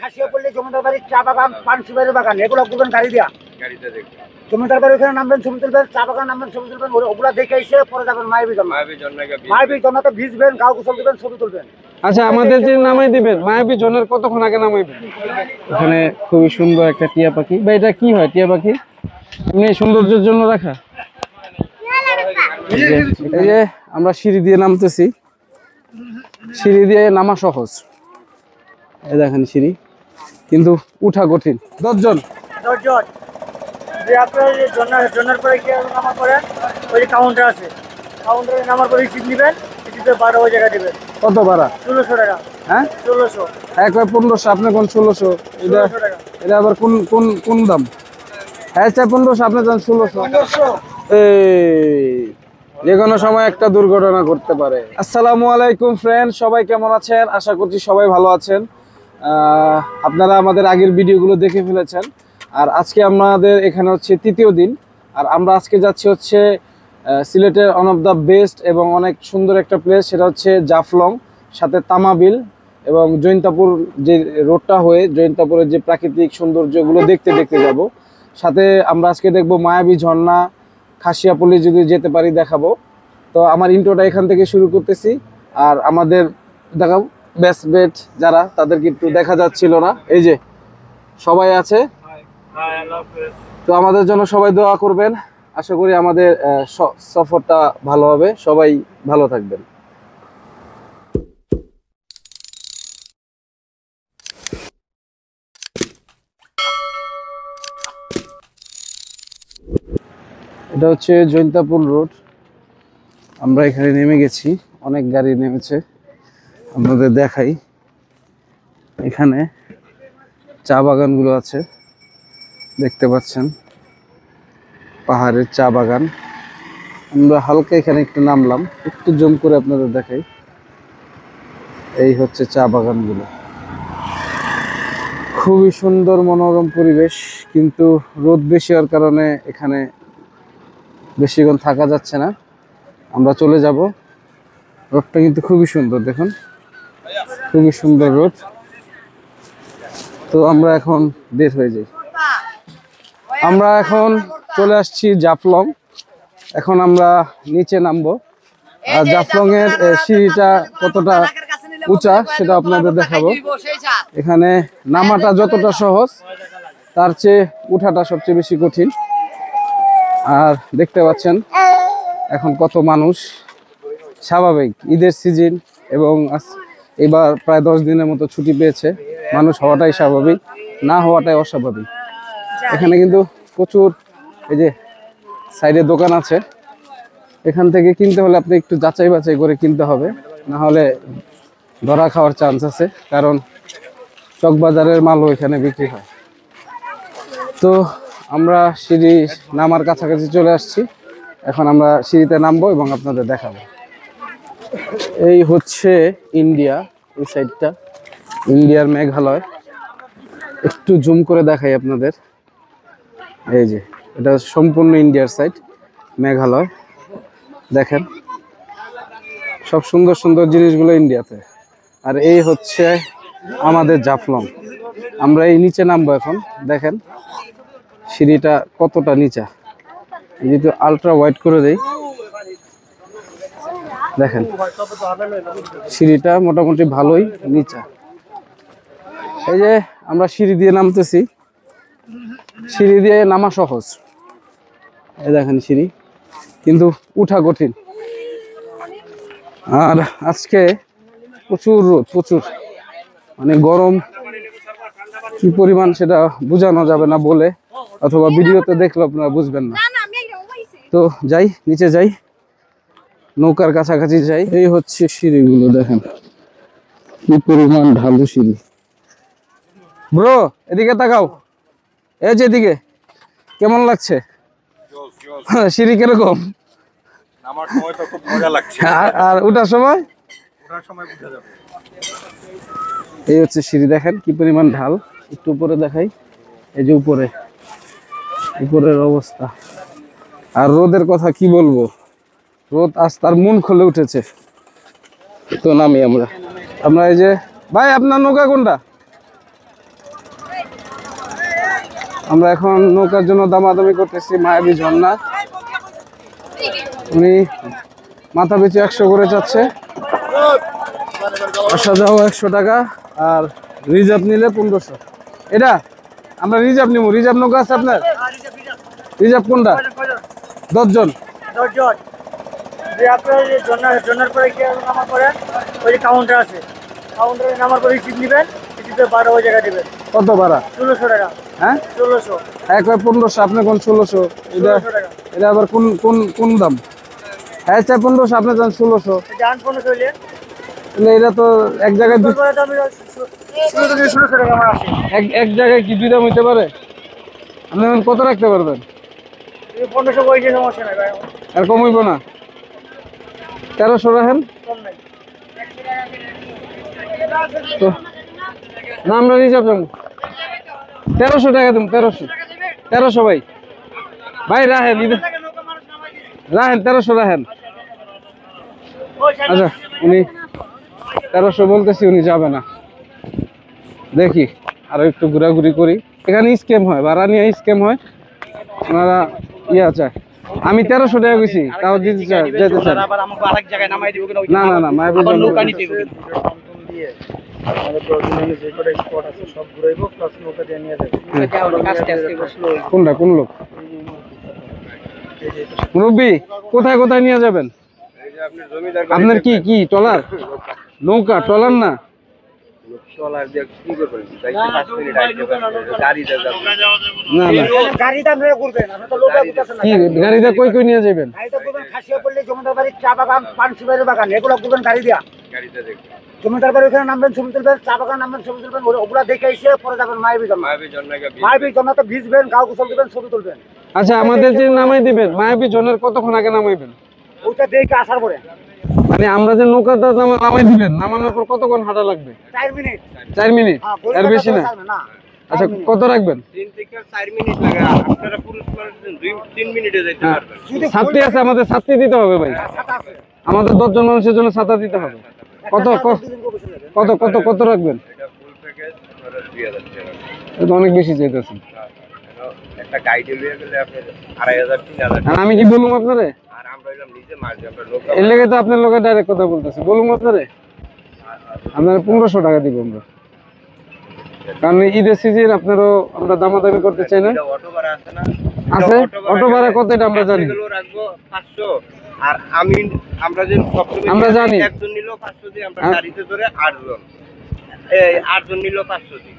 খাসিয়াপল্লী জমিদার বাড়ির চা বাগান, পান সুপারি বাগান, এগুলো ঘুরবেন গাড়ি দিয়া। জমিদার বাড়ি ওখানে নামবেন, ছবি তুলবেন, চা বাগান নামবেন, ছবি তুলবেন, ওগুলা দেখে এসে পরে যাবেন মায়াবী জন্নাতে ভিজবেন, গাও গোসল দিবেন, ছবি তুলবেন। আচ্ছা, আমাদের যে নামাই দিবেন মায়াবী জনের কতক্ষণ আগে নামাইবেন? এখানে খুবই সুন্দর একটা টিয়া পাখি। বা এটা কি হয় টিয়া পাখি? এমনি সৌন্দর্যের জন্য রাখা? এই যে আমরা সিঁড়ি দিয়ে নামতেছি, সিঁড়ি দিয়ে নামা সহজ। এই দেখেন সিঁড়ি, কিন্তু উঠা কঠিন। 10 জন যে আপনার জন্নার পরে গিয়ে নামার পরে ওই যে কাউন্টার আছে, কাউন্টারে নামার পরে রিসিপ্ট নেবেন, রিসিপ্টে 12 টাকা দেবেন। কত ভাড়া? 1600 টাকা। হ্যাঁ 1600। একবার 1500, আপনি কোন 1600? এটা এটা আবার কোন কোন কোন দাম? হ্যাঁ 1500, আপনি যান 1600। এই যে কোনো সময় একটা দুর্ঘটনা ঘটতে পারে। আসসালামু আলাইকুম ফ্রেন্ড, সবাই কেমন আছেন? আশা করছি সবাই ভালো আছেন। আপনারা আমাদের আগের ভিডিওগুলো দেখে ফেলেছেন। আর আজকে আমাদের এখানে হচ্ছে তৃতীয় দিন। আর আমরা আজকে যাচ্ছি হচ্ছে সিলেটের ওয়ান অফ দ্য বেস্ট এবং অনেক সুন্দর একটা প্লেস, সেটা হচ্ছে জাফলং, সাথে তামাবিল এবং জৈন্তাপুর যে রোডটা হয়ে জৈন্তাপুরের যে প্রাকৃতিক সৌন্দর্যগুলো দেখতে দেখতে যাব। সাথে আমরা আজকে দেখব মায়াবী ঝর্ণা, খাসিয়াপল্লী যদি যেতে পারি দেখাবো। তো আমার ইন্ট্রোটা এখান থেকে শুরু করতেছি। আর আমাদের দেখাবো বেস্ট যারা, তাদেরকে একটু দেখা যাচ্ছিল না, এই যে সবাই আছে। তো আমাদের জন্য সবাই দোয়া করবেন। আশা করি আমাদের সফরটা ভালো হবে, সবাই ভালো থাকবেন। এটা হচ্ছে জৈন্তাপুর রোড। আমরা এখানে নেমে গেছি, অনেক গাড়ি নেমেছে, আপনাদের দেখাই। এখানে চা বাগানগুলো আছে, দেখতে পাচ্ছেন, পাহাড়ের চা বাগান। আমরা হালকা এখানে একটু নামলাম, একটু জুম করে আপনাদের দেখাই। এই হচ্ছে চা বাগানগুলো, খুবই সুন্দর মনোরম পরিবেশ, কিন্তু রোদ বেশি হওয়ার কারণে এখানে বেশিক্ষণ থাকা যাচ্ছে না। আমরা চলে যাব। রোডটা কিন্তু খুবই সুন্দর, দেখুন, খুবই সুন্দর রোড। তো আমরা এখন বের হয়ে যাই। আমরা এখন চলে আসছি জাফলং। এখন আমরা নিচে নামবো। আর জাফলং এর সিঁড়িটা কতটা উঁচা সেটা আপনাদের দেখাবো। এখানে নামাটা যতটা সহজ, তার চেয়ে উঠাটা সবচেয়ে বেশি কঠিন। আর দেখতে পাচ্ছেন এখন কত মানুষ। স্বাভাবিক, ঈদের সিজন এবং এবার প্রায় 10 দিনের মতো ছুটি পেয়েছে। মানুষ হওয়াটাই স্বাভাবিক, না হওয়াটাই অস্বাভাবিক। এখানে কিন্তু প্রচুর, এই যে সাইডে দোকান আছে, এখান থেকে কিনতে হলে আপনি একটু যাচাই বাছাই করে কিনতে হবে, না হলে ধরা খাওয়ার চান্স আছে। কারণ চকবাজারের মালও এখানে বিক্রি হয়। তো আমরা সিঁড়ি নামার কাছাকাছি চলে আসছি। এখন আমরা সিঁড়িতে নামবো এবং আপনাদের দেখাবো। এই হচ্ছে ইন্ডিয়া, এই সাইডটা ইন্ডিয়ার মেঘালয়। একটু জুম করে দেখাই আপনাদের। এই যে এটা সম্পূর্ণ ইন্ডিয়ার সাইড, মেঘালয়। দেখেন সব সুন্দর সুন্দর জিনিসগুলো ইন্ডিয়াতে। আর এই হচ্ছে আমাদের জাফলং। আমরা এই নিচে নামবো এখন। দেখেন সিঁড়িটা কতটা নিচা, যেহেতু আলট্রা ওয়াইড করে দেই, দেখেন সিঁড়িটা মোটামুটি ভালোই নিচা। এই যে আমরা সিঁড়ি দিয়ে নামতেছি, সিঁড়ি দিয়ে নামা সহজ। এই দেখেন সিঁড়ি, কিন্তু উঠা কঠিন। আর আজকে প্রচুর রোদ, প্রচুর, মানে গরম কি পরিমাণ সেটা বোঝানো যাবে না বলে, অথবা ভিডিওতে দেখলে আপনারা বুঝবেন না। তো যাই, নিচে যাই, নৌকার কাছাকাছি যাই। এই হচ্ছে সিঁড়িগুলো, দেখেন কি পরিমাণ ঢালু সিঁড়ি। ব্রো এদিকে তাকাও, এই যে এদিকে, কেমন লাগছে সিঁড়ি কিরকম? আমার সময় তো খুব মজা লাগছে। আর ওঠার সময় বুঝা যাবে। এই হচ্ছে সিঁড়ি, দেখেন কি পরিমাণ ঢাল। একটু উপরে দেখাই, এই যে উপরে, উপরের অবস্থা। আর রোদের কথা কি বলবো, রোদ আজ তার মন খুলে উঠেছে। তো নামি আমরা এই যে, ভাই আপনার নৌকা কোনটা? আমরা এখন নৌকার জন্য দামাদামি করতেছি মায়াবী ঝর্ণা। উনি মাথা পিছু 100 করে যাচ্ছে, আসা যাওয়া 100 টাকা, আর রিজার্ভ নিলে 1500। এটা আমরা রিজার্ভ নিব। রিজার্ভ নৌকা আছে আপনার? রিজার্ভ কোনটা? 10 জন। 10 জন। যে আপনার জন্নার পরে কি নামার পরে ওই যে কাউন্টার আছে, কাউন্টারে নামার পরে রিসিভ নেবেন, রিসিভে 12 ওই জায়গায় দেবেন। কত ভাড়া? 1600 টাকা। হ্যাঁ 1600। একবার 1500, আপনি কোন 1600? এটা 1600 টাকা। এটা আবার কোন কোন কোন দাম? হ্যাঁ 1500, আপনি যান 1600। জান 1500 হইলে তাহলে এটা তো এক জায়গায় তারপরে তো আমি 1600 টাকা আমার আসে। এক জায়গায় কি দুই দাম হইতে পারে? আপনি এখন কত রাখতে পারবেন? 1500 কই যে সমস্যা নাই ভাই, আর কম হইব না? 1300 রাখেন কম নাই। তো। না আমরা রিজার্ভ যাবো। 1300 টাকা দিন। 1300 ভাই। ভাই রাখেন, রাখেন 1300 রাখেন। আচ্ছা উনি 1300 বলতেছি, উনি যাবে না। দেখি আরো একটু ঘোরাঘুরি করি। এখানে স্ক্যাম হয়, ভাড়া নিয়ে স্ক্যাম হয়। ওনারা ইয়া চায়। আমি 1300 টাকা কইছি, তাও দিতে চাই, যেতে চাই। আবার আমাকে আরেক জায়গায় নামাই দিব কিনা? না না না, মায়াবী আবার নৌকা ঝর্ণা। নিতে দিব দিয়ে আমাদের প্রয়োজনীয় যে কটা স্পট আছে সব ঘুরাইবো, প্লাস নৌকা দিয়ে নিয়ে যাবো। আস্তে আস্তে বসলো। কোনটা কোন লোক? মুরব্বী কোথায় কোথায় নিয়ে যাবেন? আপনার কি কি ট্রলার? নৌকা ট্রলার না? না না, গাড়িটা আপনারা করবেন, আপনারা তো লোকা করতেছেন না। কি গাড়িতে কই কই নিয়ে যাবেন? গাড়িটা করবেন খাসিয়া পড়লে জমিদার বাড়ির চা বাগান, পানসুপারির বাগান, এগুলো করবেন গাড়ি দিয়া। জমিদার বাড়ি ওখানে নামবেন, ছবি তুলবেন, চা বাগান নামবেন, ছবি তুলবেন, ওগুলা দেখে এসে পরে যাবেন মায়াবী ঝর্ণা। মায়াবী ঝর্ণাতে ভিজবেন, গাও গোসল দিবেন, ছবি তুলবেন। আচ্ছা আমাদের যে নামাই দিবেন মায়াবী ঝর্ণার কতক্ষণ আগে নামাইবেন? ওইটা দেখে আসার পরে মানে আমরা যে নৌকাটা নামাই দিবেন, নামানোর পর কতক্ষণ হাঁটা লাগবে? 4 মিনিট। 4 মিনিট, হ্যাঁ, এর বেশি না? না। আচ্ছা কত রাখবেন? 3 থেকে 4 মিনিট লাগে। আপনারা পুরুষ মানুষ 2-3 মিনিটে যাইতে পারবেন। যদি ছাত্রী আছে, আমাদের ছাত্রী দিতে হবে ভাই। ছাতা আছে। আমাদের 10 জন মানুষের জন্য ছাতা দিতে হবে। কত কত কত কত কত রাখবেন? এটা ফুল প্যাকেজ আপনারা 2000 টাকা। এটা অনেক বেশি চাইতেছেন। একটা গাইড লিয়ে গেলে আপনি 2500-3000 আর আমি কি বলুম আপনারে? আর আমরা হইলাম নিজে মাছ, আমরা লোক এর লেগে তো আপনার লোকের ডাইরেক্ট কথা বলতেছি। বলুম আপনারে, আপনার 1500 টাকা দিব আমরা। কারণ ঈদের সিজন, আপনারও আমরা দামাদামি করতে চাই না। অটো ভাড়া আছে না? আছে অটো ভাড়া কত এটা আমরা জানি। এগুলো রাখবো 500। আর আমরা যে সবসময় আমরা জানি। একজন নিল 500 দিয়ে, আমরা হ্যাঁ। গাড়িতে ধরে 8 জন, এই 8 জন নিল 500 দিয়ে।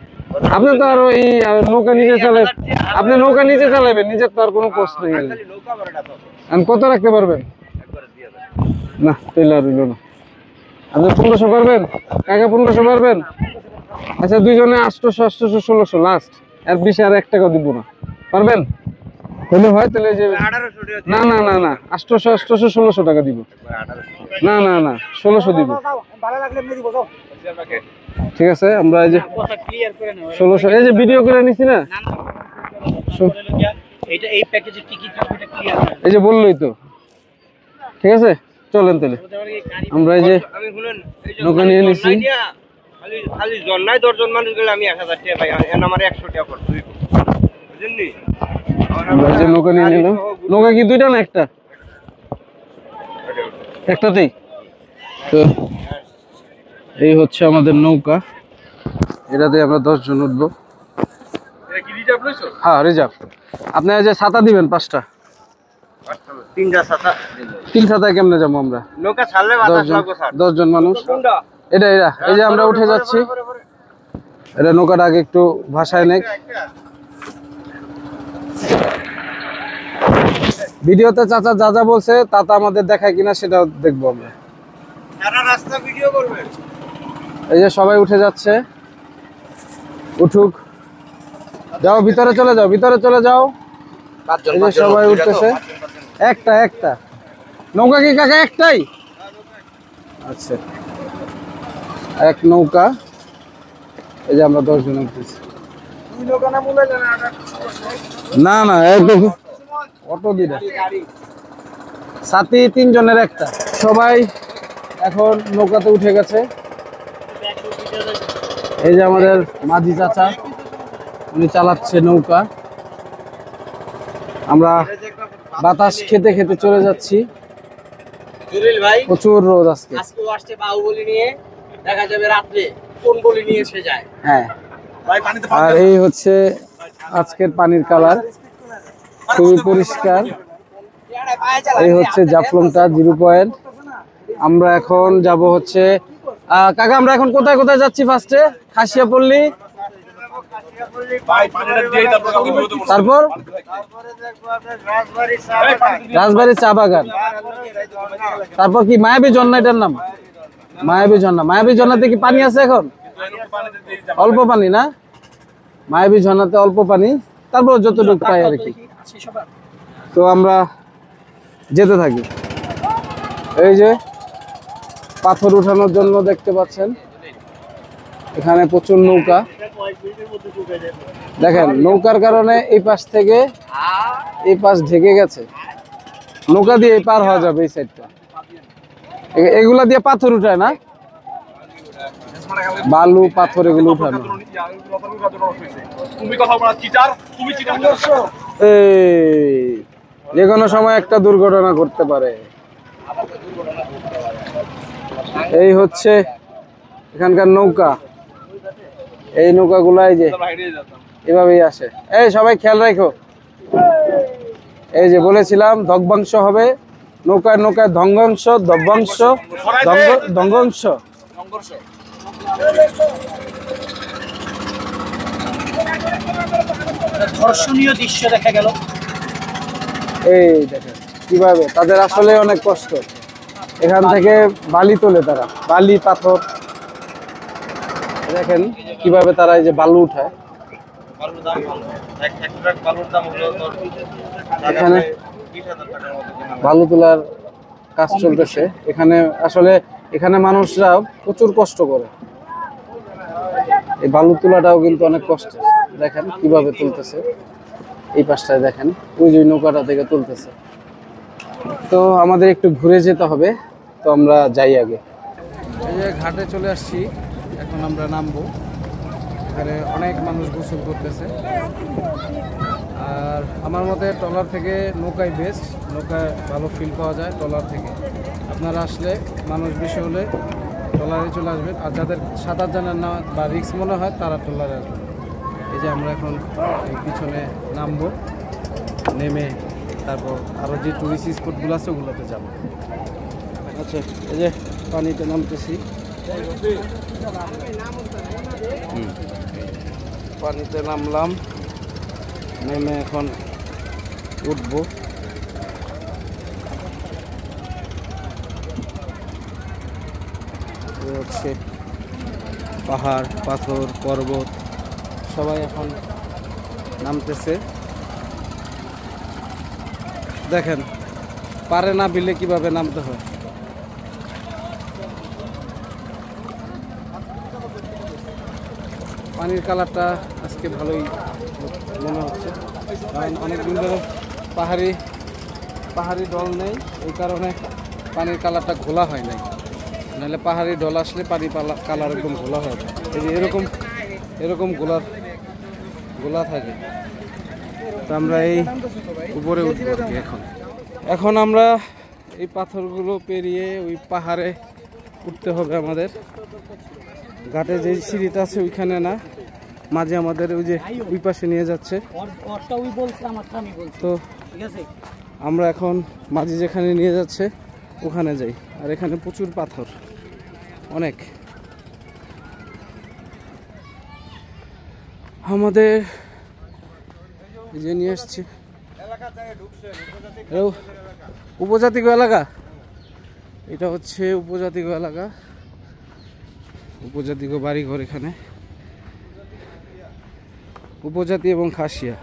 আপনি তো আর এই নৌকা নিজে চালাবেন, আপনি নৌকা নিজে চালাবেন, নিজের তো আর কোনো কষ্ট নেই। খালি নৌকা ভাড়াটা তো আমি কত রাখতে পারবেন? একবারে দিয়ে দেন। না তাইলে আর হইল না। আপনি 1500 পারবেন? কাকা 1500 পারবেন? আচ্ছা দুইজনে 800 800 1600 লাস্ট, আর বেশি আর 1 টাকা দিব না। পারবেন? হলে হয় তাহলে যে 1800 টাকা না না না না 800 800 1600 টাকা দিব। একবারে 1800। না না না 1600 দিব। ভালো লাগলে এমনি দিব, যাও। ঠিক আছে, আমরা এই যে কথা ক্লিয়ার করে নাও। 1600 এই যে ভিডিও করে নিছি না, এইটা এই প্যাকেজের টিকিট এটা ক্লিয়ার। এই যে বললোই তো। ঠিক আছে চলেন তাহলে আমরা এই যে আমি শুনেন, এই যে নৌকা নিয়ে নিছি। খালি খালি জন্নায় 10 জন মানুষ গেলে আমি 1000 টাকা পাই, এন আমার 100 টাকা পড়তো। বুঝছেন নি? আমরা এই যে নৌকা নিয়ে নিলাম। নৌকা কি দুইটা না একটা? একটাতেই তো। এই হচ্ছে আমাদের নৌকা, এটাতে আমরা 10 জন উঠবো। এটা কি রিজার্ভ লইছো? হ্যাঁ রিজার্ভ। আপনি এই যে ছাতা দিবেন 5টা। 3টা ছাতা। 3 ছাতায় কেমনে যাবো আমরা? নৌকা ছাড়লে 10 বাতাস জন, লাগবে স্যার। 10 জন মানুষ। কোনটা? এটা এই যে আমরা উঠে যাচ্ছি। এটা নৌকাটা আগে একটু ভাষায় নেই। ভিডিওতে চাচা যা যা বলছে তা তা আমাদের দেখায় কিনা সেটাও দেখবো আমরা। সারা রাস্তা ভিডিও করবে। এই যে সবাই উঠে যাচ্ছে, উঠুক। যাও ভিতরে চলে যাও, ভিতরে চলে যাও। এই যে সবাই উঠতেছে। একটা নৌকা কি কাকা একটাই? আচ্ছা এক নৌকা। এই যে আমরা 10 জন উঠতেছি। না না একদম অটো দিটা, সাথে 3 জনের একটা। সবাই এখন নৌকাতে উঠে গেছে। এই যে আমাদের মাঝি চাচা, উনি চালাচ্ছে নৌকা। আমরা বাতাস খেতে খেতে চলে যাচ্ছি। জুরিল ভাই প্রচুর রোদ আজকে। আজকে আসছে বাহুবলী নিয়ে, দেখা যাবে রাত্রে কোন বলি নিয়ে এসে যায়। হ্যাঁ, আর এই হচ্ছে আজকের পানির কালার, খুবই পরিষ্কার। এই হচ্ছে জাফলংটা 0 পয়েন্ট। আমরা এখন যাব হচ্ছে কাকা, আমরা এখন কোথায় কোথায় যাচ্ছি? ফার্স্টে খাসিয়াপল্লী, তারপর রাজবাড়ি চা বাগান, তারপর কি মায়াবী ঝর্ণা, এটার নাম মায়াবী ঝর্ণা। মায়াবী ঝর্ণাতে কি পানি আছে এখন? অল্প পানি না, মায়াবী ঝর্ণাতে অল্প পানি, তারপর যতটুকু পাই আর কি। তো আমরা যেতে থাকি। এই যে পাথর উঠানোর জন্য দেখতে পাচ্ছেন এখানে প্রচুর নৌকা। দেখেন নৌকার কারণে এই পাশ থেকে এই পাশ ঢেকে গেছে, নৌকা দিয়ে পার হওয়া যাবে এই সাইডটা। এগুলা দিয়ে পাথর উঠায় না, বালু পাথর এগুলো উঠানো। এই যে কোনো সময় একটা দুর্ঘটনা ঘটতে পারে। এই হচ্ছে এখানকার নৌকা। এই নৌকা গুলাই যে এভাবেই আসে। এই সবাই খেয়াল রাখো, এই যে বলেছিলাম ধ্বংসাংশ হবে, নৌকায় নৌকায় ধ্বংসাংশ ধ্বংসাংশ ধ্বংসাংশ। ধর্ষণীয় দৃশ্য দেখা গেল। এই দেখেন কিভাবে তাদের আসলে অনেক কষ্ট। এখান থেকে বালি তোলে তারা, বালি পাথর। দেখেন কিভাবে তারা এই যে বালু উঠায়। এখানে বালু তোলার কাজ চলতেছে। এখানে আসলে এখানে মানুষরা প্রচুর কষ্ট করে। এই বালু তোলাটাও কিন্তু অনেক কষ্ট। দেখেন কিভাবে তুলতেছে, এই পাশটায় দেখেন ওই যে নৌকাটা থেকে তুলতেছে। তো আমাদের একটু ঘুরে যেতে হবে, তো আমরা যাই আগে। এই যে ঘাটে চলে আসছি, এখন আমরা নামবো। এখানে অনেক মানুষ গোসল করতেছে। আর আমার মতে ট্রলার থেকে নৌকায় বেস্ট, নৌকায় ভালো ফিল পাওয়া যায় ট্রলার থেকে। আপনারা আসলে মানুষ বেশি হলে ট্রলারে চলে আসবেন, আর যাদের সাঁতার জানার না বা রিস্ক মনে হয় তারা ট্রলারে আসবেন। এই যে আমরা এখন এই পিছনে নামবো, নেমে তারপর আরও যে টুরিস্ট স্পটগুলো আছে ওগুলোতে যাব। আচ্ছা, এই যে পানিতে নামতেছি, পানিতে নামলাম, নেমে এখন উঠবো। হচ্ছে পাহাড় পাথর পর্বত সবাই এখন নামতেছে। দেখেন পারে না বিলে কিভাবে নামতে হয়। পানির কালারটা আজকে ভালোই মনে হচ্ছে, কারণ অনেকদিন ধরে পাহাড়ি ঢল নেই, এই কারণে পানির কালারটা ঘোলা হয় নাই। নাহলে পাহাড়ি ঢল আসলে পানির কালার একদম ঘোলা হয়। এই যে এরকম গোলা থাকে। তো আমরা এই উপরে উঠবো এখন আমরা এই পাথরগুলো পেরিয়ে ওই পাহাড়ে উঠতে হবে আমাদের। ঘাটে যে সিঁড়িটা আছে ওইখানে না, মাঝে আমাদের ওই যে ওই পাশে নিয়ে যাচ্ছে। তো আমরা এখন মাঝে যেখানে নিয়ে যাচ্ছে ওখানে যাই। আর এখানে প্রচুর পাথর, অনেক। আমাদের এই যে নিয়ে আসছে উপজাতি এলাকা, এটা হচ্ছে উপজাতি এলাকা, উপজাতি বাড়িঘর এখানে, উপজাতি এবং খাসিয়া।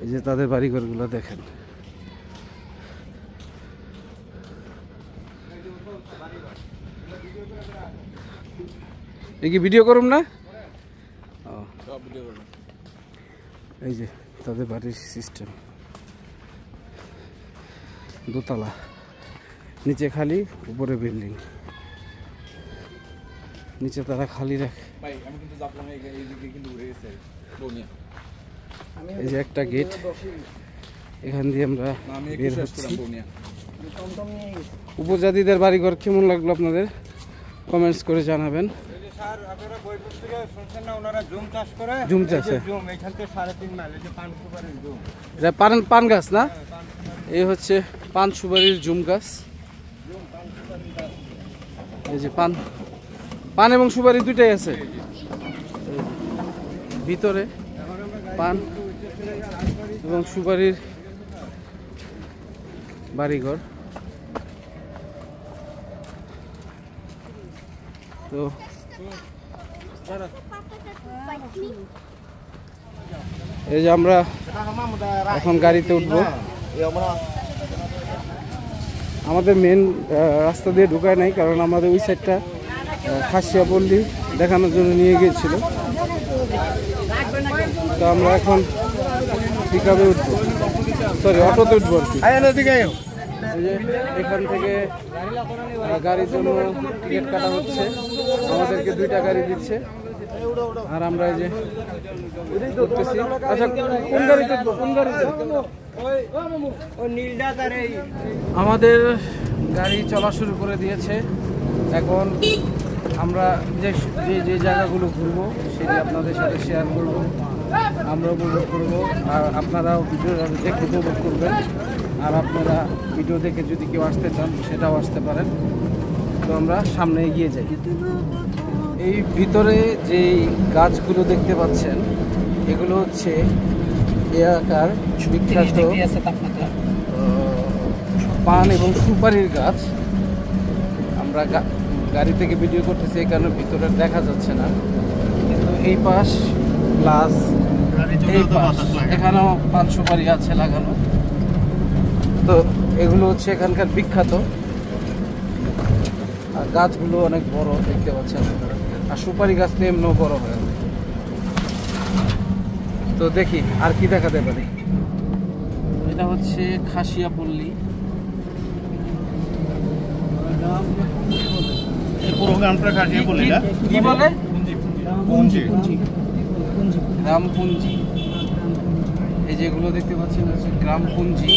এই যে তাদের বাড়িঘরগুলো দেখেন। এই কি ভিডিও করুন না? এই যে তাদের বাড়ির সিস্টেম, দোতলা, নিচে খালি, উপরে বিল্ডিং। নিচে তারা খালি রাখে। এই যে একটা গেট, এখান দিয়ে আমরা বের হচ্ছি। উপজাতিদের বাড়িঘর কেমন লাগলো আপনাদের কমেন্টস করে জানাবেন। স্যার আপনারা বই পুস্তকে শুনছেন না ওনারা জুম চাষ করে? জুম চাষে জুম এখান থেকে 3.5 মাইল এই যে পান সুপারির জুম। এটা পান গাছ না? এই হচ্ছে পান সুপারির জুম গাছ। এই যে পান এবং সুপারি দুইটাই আছে ভিতরে, পান এবং সুপারির বাড়িঘর। তো এই যে আমরা এখন গাড়িতে উঠবো। আমাদের মেন রাস্তা দিয়ে ঢুকায় নাই, কারণ আমাদের ওই সাইডটা খাসিয়াপল্লী দেখানোর জন্য নিয়ে গিয়েছিল। তো আমরা এখন পিকআপে উঠবো, সরি অটোতে উঠবো আর কি। এই যে এখান থেকে গাড়ির জন্য টিকিট কাটা হচ্ছে, আমাদেরকে 2টা গাড়ি দিচ্ছে আর আমরা এই যে উঠতেছি। আচ্ছা কোন গাড়িতে উঠবো? কোন গাড়িতে? আমাদের গাড়ি চলা শুরু করে দিয়েছে। এখন আমরা যে যে জায়গাগুলো ঘুরবো সেটি আপনাদের সাথে শেয়ার করব, আমরা উপভোগ করব, আর আপনারাও ভিডিও দেখে উপভোগ করবেন। আর আপনারা ভিডিও দেখে যদি কেউ আসতে চান সেটাও আসতে পারেন। তো আমরা সামনে এগিয়ে যাই। এই ভিতরে যে গাছগুলো দেখতে পাচ্ছেন এগুলো হচ্ছে এলাকার বিখ্যাত পান এবং সুপারির গাছ। আমরা গাড়ি থেকে ভিডিও করতেছি, এই কারণে ভিতরে দেখা যাচ্ছে না, কিন্তু এই পাশ প্লাস এই পাশ এখানেও পান সুপারি আছে লাগানো। তো এগুলো হচ্ছে এখানকার বিখ্যাত, আর গাছগুলো অনেক বড় দেখতে পাচ্ছেন, আর সুপারি গাছ তো এমনিও বড় হয়। তো দেখি আর কি দেখাতে পারি। এটা হচ্ছে খাসিয়াপল্লী। পুরো গ্রামটা খাসিয়াপল্লী না? কি বলে? পুঞ্জি। গ্রামপুঞ্জি। এই যেগুলো দেখতে পাচ্ছেন হচ্ছে গ্রামপুঞ্জি।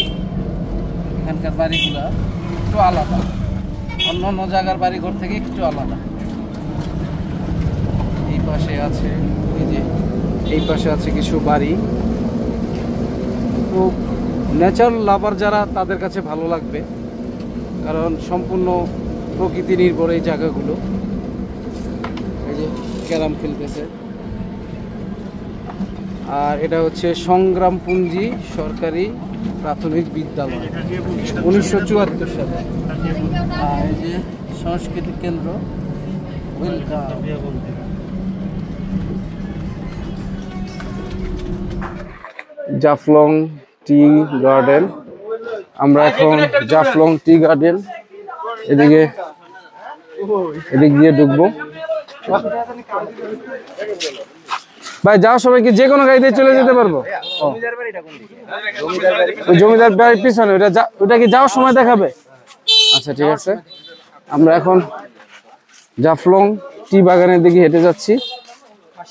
এখানকার বাড়িগুলা একটু আলাদা, অন্য অন্য জায়গার বাড়িঘর থেকে একটু আলাদা। এই পাশে আছে, এই যে এই পাশে আছে কিছু বাড়ি। তো ন্যাচারাল লাভার যারা, তাদের কাছে ভালো লাগবে, কারণ সম্পূর্ণ প্রকৃতি নির্ভর এই জায়গাগুলো। এই যে ক্যারাম খেলতেছে। আর এটা হচ্ছে সংগ্রামপুঞ্জি সরকারি প্রাথমিক বিদ্যালয়, 1974 সালে। আর এই যে সাংস্কৃতিক কেন্দ্র ওয়েলকাম। Jaflong tea garden. আমরা এখন জাফলং টি গার্ডেন এদিক দিয়ে ঢুকবো। ভাই যাওয়ার সময় কি যে কোনো গাড়ি দিয়ে চলে যেতে পারবো? জমিদার বাড়ির পিছনে ওটা কি যাওয়ার সময় দেখাবে? আচ্ছা ঠিক আছে, আমরা এখন জাফলং টি বাগানের দিকে হেঁটে যাচ্ছি।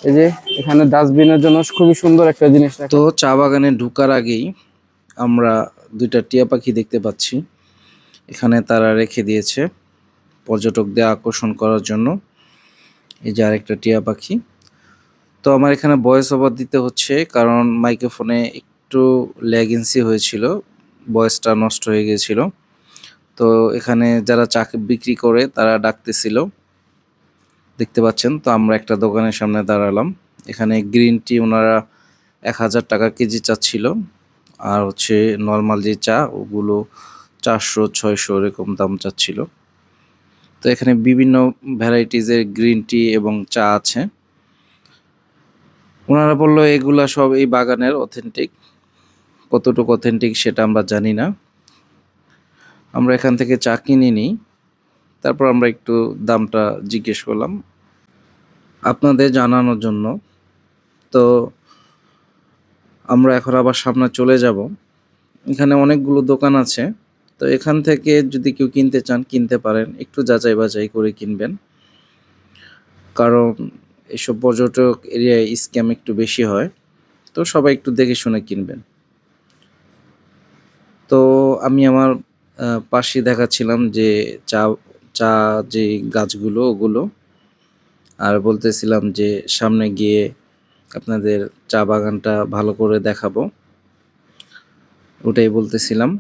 এই যে এখানে ডাস্টবিনের জন্য খুবই সুন্দর একটা জিনিস। তো চা বাগানে ঢোকার আগেই আমরা 2টা টিয়া পাখি দেখতে পাচ্ছি। এখানে তারা রেখে দিয়েছে পর্যটকদের আকর্ষণ করার জন্য। এই যে আরেকটা টিয়া পাখি। তো আমার এখানে ভয়েস ওভার দিতে হচ্ছে, কারণ মাইক্রোফোনে একটু ল্যাগেন্সি হয়েছিল, ভয়েসটা নষ্ট হয়ে গিয়েছিল। তো এখানে যারা চা বিক্রি করে তারা ডাকতেছিল, দেখতে পাচ্ছেন। তো আমরা একটা দোকানের সামনে দাঁড়ালাম। এখানে গ্রিন টি ওনারা 1000 টাকা কেজি চাচ্ছিল, আর হচ্ছে নর্মাল যে চা ওগুলো 400-600 এরকম দাম চাচ্ছিল। তো এখানে বিভিন্ন ভ্যারাইটিজের গ্রিন টি এবং চা আছে। ওনারা বললো এগুলা সব এই বাগানের অথেন্টিক, কতটুকু অথেন্টিক সেটা আমরা জানি না। আমরা এখান থেকে চা কিনে নিই, তারপর আমরা একটু দামটা জিজ্ঞেস করলাম আপনাদের জানানোর জন্য। তো আমরা এখন আবার সামনে চলে যাব। এখানে অনেকগুলো দোকান আছে, তো এখান থেকে যদি কেউ কিনতে চান কিনতে পারেন, একটু যাচাই বাছাই করে কিনবেন। কারণ এসব পর্যটক এরিয়ায় স্ক্যাম একটু বেশি হয়, তো সবাই একটু দেখে শুনে কিনবেন। তো আমি আমার পাশে দেখাচ্ছিলাম যে চা চা যে গাছগুলো ওগুলো, আর বলতেছিলাম যে সামনে গিয়ে আপনাদের চা বাগানটা ভালো করে দেখাবো, ওটাই বলতেছিলাম।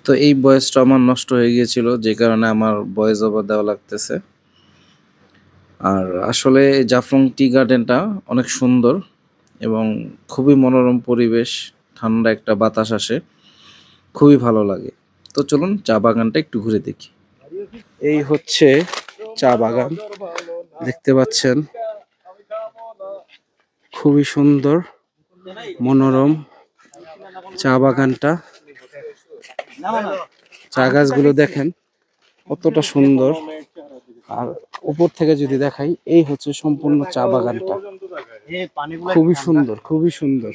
তো এই ভয়েসটা আমার নষ্ট হয়ে গিয়েছিল, যে কারণে আমার ভয়েস ওভার দেওয়া লাগতেছে। আর আসলে জাফলং টি গার্ডেনটা অনেক সুন্দর এবং খুবই মনোরম পরিবেশ, ঠান্ডা একটা বাতাস আসে, খুবই ভালো লাগে। তো চলুন চা বাগানটা একটু ঘুরে দেখি। এই হচ্ছে চা বাগান, দেখতে পাচ্ছেন খুবই সুন্দর মনোরম চা বাগানটা। চা গাছগুলো দেখেন কতটা সুন্দর, আর উপর থেকে যদি দেখাই এই হচ্ছে সম্পূর্ণ চা বাগানটা, খুবই সুন্দর খুবই সুন্দর।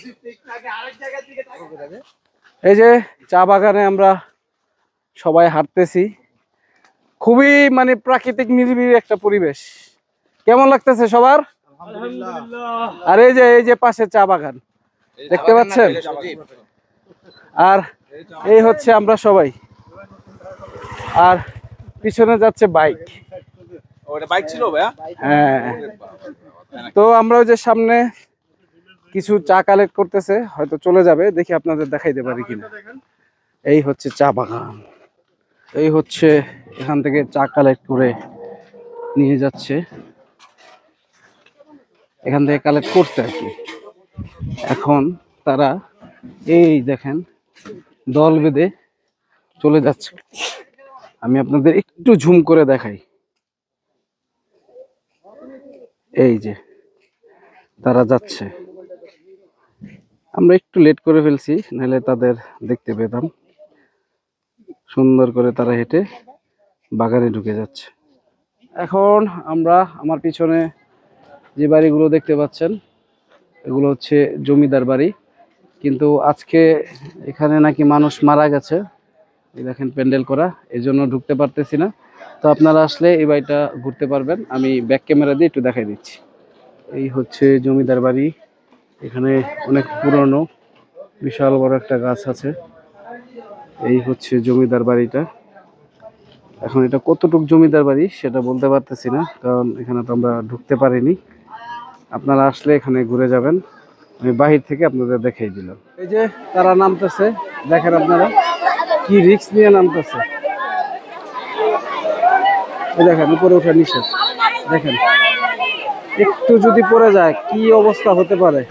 এই যে চা বাগানে আমরা সবাই হাঁটতেছি, খুবই মানে প্রাকৃতিক নিরিবিলি একটা পরিবেশ। কেমন লাগতেছে সবার? আর এই যে পাশে চা বাগান দেখতে পাচ্ছেন, আর এই হচ্ছে আমরা সবাই, আর পিছনে যাচ্ছে বাইক। বাইক ছিল ভাইয়া? হ্যাঁ, তো আমরা ওই যে সামনে কিছু চা কালেক্ট করতেছে, হয়তো চলে যাবে, দেখি আপনাদের দেখাইতে পারি কিনা। এই হচ্ছে চা বাগান, এই হচ্ছে এখান থেকে চা কালেক্ট করে নিয়ে যাচ্ছে, এখান থেকে কালেক্ট করতে আর কি। এখন তারা এই দেখেন দল বেঁধে চলে যাচ্ছে। আমি আপনাদের একটু ঝুম করে দেখাই, এই যে তারা যাচ্ছে। আমরা একটু লেট করে ফেলছি, নাহলে তাদের দেখতে পেতাম। সুন্দর করে তারা হেঁটে বাগানে ঢুকে যাচ্ছে। এখন আমরা আমার পিছনে যে বাড়িগুলো দেখতে পাচ্ছেন এগুলো হচ্ছে জমিদার বাড়ি, কিন্তু আজকে এখানে নাকি মানুষ মারা গেছে, এই দেখেন প্যান্ডেল করা, এই জন্য ঢুকতে পারতেছি না। তো আপনারা আসলে এই বাড়িটা ঘুরতে পারবেন, আমি ব্যাক ক্যামেরা দিয়ে একটু দেখাই দিচ্ছি। এই হচ্ছে জমিদার বাড়ি, এখানে অনেক পুরনো বিশাল বড় একটা গাছ আছে। এই হচ্ছে জমিদার বাড়িটা। এখন এটা কতটুক জমিদার বাড়ি সেটা বলতে পারতেছি না, কারণ এখানে তো আমরা ঢুকতে পারিনি। আপনারা আসলে এখানে ঘুরে যাবেন, আমি বাহির থেকে আপনাদের দেখাই দিলাম। এই যে তারা নামতেছে, দেখেন আপনারা কি রিস্ক নিয়ে নামতেছে। এই দেখেন উপরে ওঠা নিষেধ, দেখেন একটু যদি পড়ে যায় কি অবস্থা হতে পারে।